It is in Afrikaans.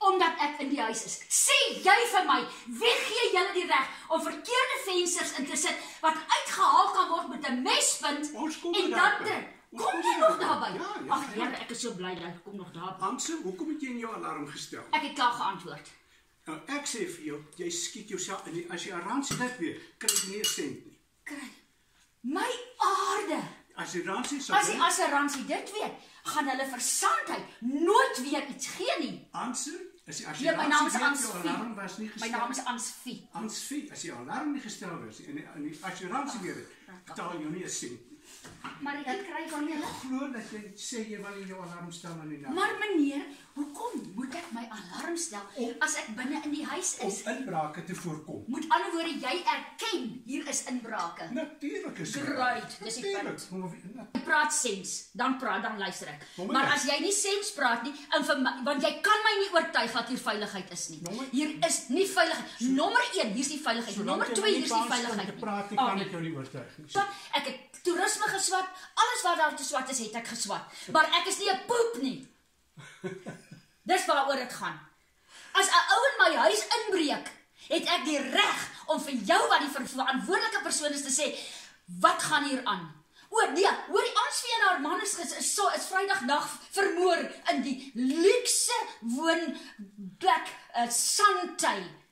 omdat ek in die huis is. Sê jy vir my, wie gee julle die reg om verkeerde vensters in te sit, wat uitgehaal kan word met 'n mespunt, en dan te... Kom jy nog daarby? Ag Here, ek is so bly dat ek kom nog daarby. Hanse, hoekom het jy in jou alarm gestel? Ek het klaar geantwoord. Nou, ek sê vir jou, jy skiet jouself in as jy Aransie dit weer, kry jy nie 'n sent nie. Kry. My aarde. As jy Aransie sou As Aransie dit weet, gaan hulle versandheid nooit weer iets gee nie. Hanse, as jy My naam is jou Ansfie. alarm was nie gestel. My naam is Ansfie. Ansfie, as jy alarm nie gestel was en die assuransie weer betaal jou nie 'n sent nie. Maar ek kry van julle. Glo dat jy sê jy wil jou alarm stel in die nag. Maar meneer, hoekom moet ek my alarm stel as ek binne in die huis is? Om inbrake te voorkom. Met ander woorde, jy erken hier is inbrake. Natuurlik is dit. Right, dis die punt. Natuurlijk. Jy praat sens, dan luister ek. Nommer Maar een. as jy nie sens praat nie, en vir my, want jy kan my nie oortuig dat hier veiligheid is nie. Hier is nie veiligheid. Nommer 1, hier is die veiligheid. Nommer 2, hier is die veiligheid nie. Praat, ek kan ek jou nie oortuig nie. Ek het toerisme geswat, alles wat daar te swat is, het ek geswat. Maar ek is nie 'n poep nie. Dis waaroor dit gaan. As 'n ou in my huis inbreek, het ek die reg om vir jou wat die verantwoordelike persoon is te sê, wat gaan hier aan? Nee, hoor die Ansfie en haar man is Vrydagnag vermoor in die luukse woonplek Sandtuin